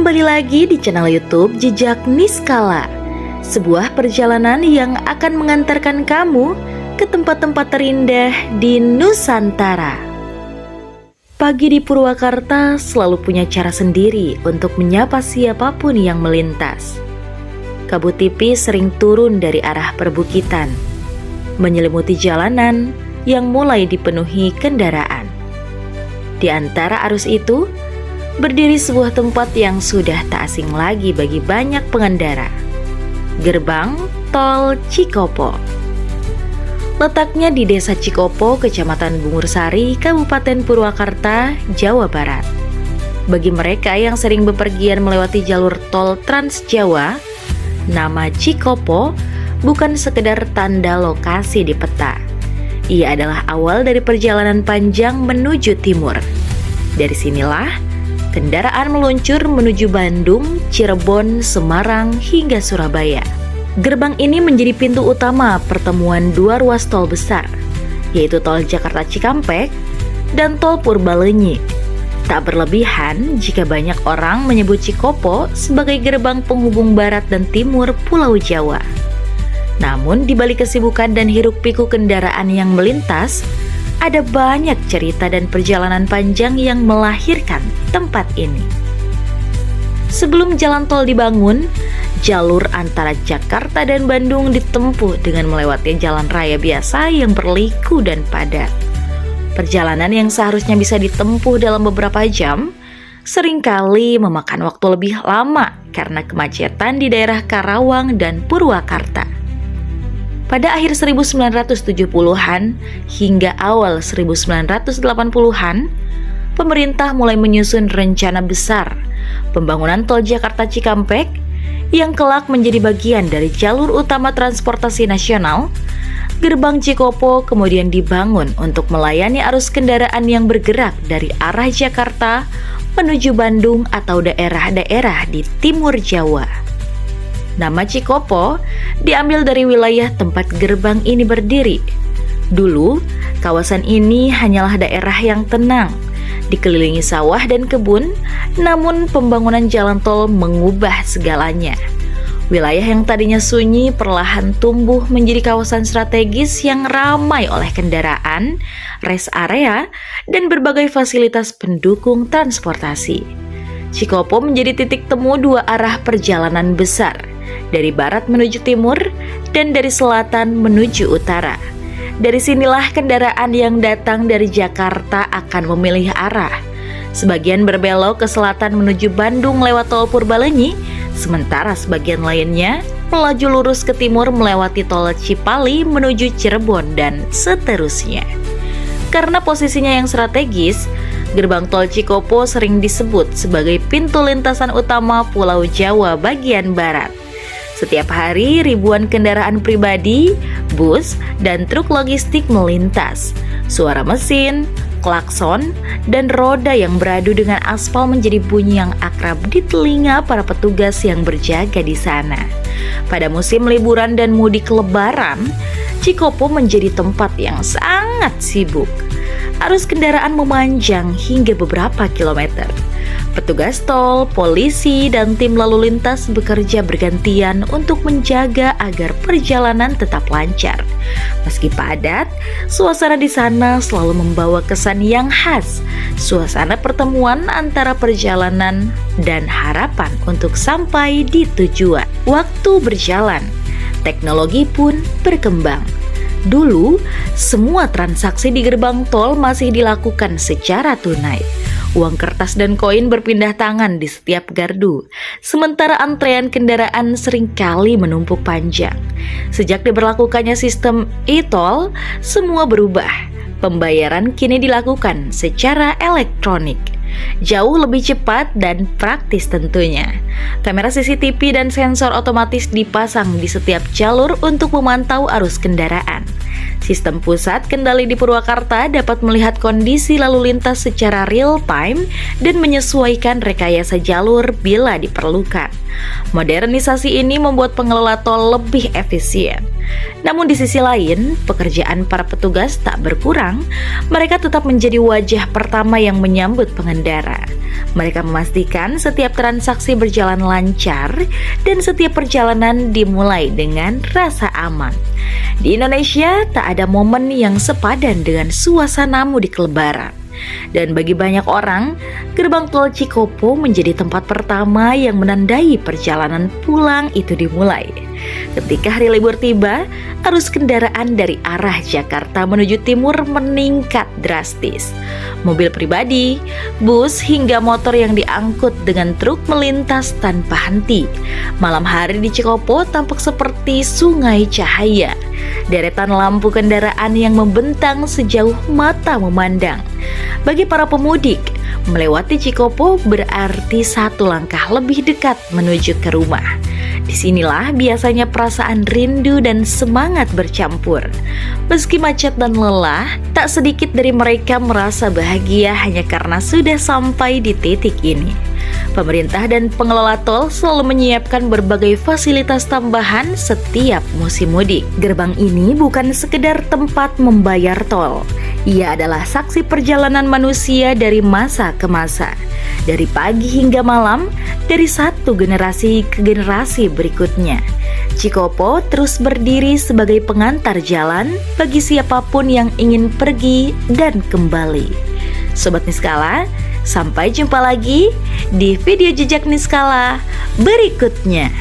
Kembali lagi di channel YouTube Jejak Niskala, sebuah perjalanan yang akan mengantarkan kamu ke tempat-tempat terindah di Nusantara. Pagi di Purwakarta selalu punya cara sendiri untuk menyapa siapapun yang melintas. Kabut tipis sering turun dari arah perbukitan, menyelimuti jalanan yang mulai dipenuhi kendaraan. Di antara arus itu, berdiri sebuah tempat yang sudah tak asing lagi bagi banyak pengendara. Gerbang Tol Cikopo. Letaknya di Desa Cikopo, Kecamatan Bungursari, Kabupaten Purwakarta, Jawa Barat. Bagi mereka yang sering bepergian melewati jalur tol Trans Jawa, nama Cikopo bukan sekedar tanda lokasi di peta. Ia adalah awal dari perjalanan panjang menuju timur. Dari sinilah kendaraan meluncur menuju Bandung, Cirebon, Semarang, hingga Surabaya. Gerbang ini menjadi pintu utama pertemuan dua ruas tol besar, yaitu tol Jakarta Cikampek dan tol Purbalenyi. Tak berlebihan jika banyak orang menyebut Cikopo sebagai gerbang penghubung barat dan timur Pulau Jawa. Namun di balik kesibukan dan hiruk-pikuk kendaraan yang melintas, ada banyak cerita dan perjalanan panjang yang melahirkan tempat ini. Sebelum jalan tol dibangun, jalur antara Jakarta dan Bandung ditempuh dengan melewati jalan raya biasa yang berliku dan padat. Perjalanan yang seharusnya bisa ditempuh dalam beberapa jam, seringkali memakan waktu lebih lama karena kemacetan di daerah Karawang dan Purwakarta. Pada akhir 1970-an hingga awal 1980-an, pemerintah mulai menyusun rencana besar pembangunan tol Jakarta Cikampek yang kelak menjadi bagian dari jalur utama transportasi nasional. Gerbang Cikopo kemudian dibangun untuk melayani arus kendaraan yang bergerak dari arah Jakarta menuju Bandung atau daerah-daerah di timur Jawa. Nama Cikopo diambil dari wilayah tempat gerbang ini berdiri. Dulu, kawasan ini hanyalah daerah yang tenang, dikelilingi sawah dan kebun, namun pembangunan jalan tol mengubah segalanya. Wilayah yang tadinya sunyi perlahan tumbuh menjadi kawasan strategis yang ramai oleh kendaraan, rest area, dan berbagai fasilitas pendukung transportasi. Cikopo menjadi titik temu dua arah perjalanan besar, dari barat menuju timur dan dari selatan menuju utara. Dari sinilah kendaraan yang datang dari Jakarta akan memilih arah. Sebagian berbelok ke selatan menuju Bandung lewat tol Purbalenyi, sementara sebagian lainnya melaju lurus ke timur melewati tol Cipali menuju Cirebon dan seterusnya. Karena posisinya yang strategis, gerbang tol Cikopo sering disebut sebagai pintu lintasan utama Pulau Jawa bagian barat. Setiap hari ribuan kendaraan pribadi, bus, dan truk logistik melintas. Suara mesin, klakson, dan roda yang beradu dengan aspal menjadi bunyi yang akrab di telinga para petugas yang berjaga di sana. Pada musim liburan dan mudik lebaran, Cikopo menjadi tempat yang sangat sibuk. Arus kendaraan memanjang hingga beberapa kilometer. Petugas tol, polisi, dan tim lalu lintas bekerja bergantian untuk menjaga agar perjalanan tetap lancar. Meski padat, suasana di sana selalu membawa kesan yang khas, suasana pertemuan antara perjalanan dan harapan untuk sampai di tujuan. Waktu berjalan, teknologi pun berkembang. Dulu, semua transaksi di gerbang tol masih dilakukan secara tunai. Uang kertas dan koin berpindah tangan di setiap gardu, sementara antrean kendaraan seringkali menumpuk panjang. Sejak diberlakukannya sistem e-tol, semua berubah. Pembayaran kini dilakukan secara elektronik. Jauh lebih cepat dan praktis tentunya. Kamera CCTV dan sensor otomatis dipasang di setiap jalur untuk memantau arus kendaraan. Sistem pusat kendali di Purwakarta dapat melihat kondisi lalu lintas secara real time dan menyesuaikan rekayasa jalur bila diperlukan. Modernisasi ini membuat pengelola tol lebih efisien. Namun di sisi lain, pekerjaan para petugas tak berkurang. Mereka tetap menjadi wajah pertama yang menyambut pengendara. Mereka memastikan setiap transaksi berjalan lancar dan setiap perjalanan dimulai dengan rasa aman. Di Indonesia, tak ada momen yang sepadan dengan suasana mudik Lebaran. Dan bagi banyak orang, gerbang tol Cikopo menjadi tempat pertama yang menandai perjalanan pulang itu dimulai. Ketika hari libur tiba, arus kendaraan dari arah Jakarta menuju timur meningkat drastis. Mobil pribadi, bus, hingga motor yang diangkut dengan truk melintas tanpa henti. Malam hari di Cikopo tampak seperti sungai cahaya. Deretan lampu kendaraan yang membentang sejauh mata memandang. Bagi para pemudik, melewati Cikopo berarti satu langkah lebih dekat menuju ke rumah. Disinilah biasanya perasaan rindu dan semangat bercampur. Meski macet dan lelah, tak sedikit dari mereka merasa bahagia hanya karena sudah sampai di titik ini. Pemerintah dan pengelola tol selalu menyiapkan berbagai fasilitas tambahan setiap musim mudik. Gerbang ini bukan sekedar tempat membayar tol. Ia adalah saksi perjalanan manusia dari masa ke masa. Dari pagi hingga malam, dari satu generasi ke generasi berikutnya. Cikopo terus berdiri sebagai pengantar jalan bagi siapapun yang ingin pergi dan kembali. Sobat Niskala, sampai jumpa lagi di video jejak Niskala berikutnya.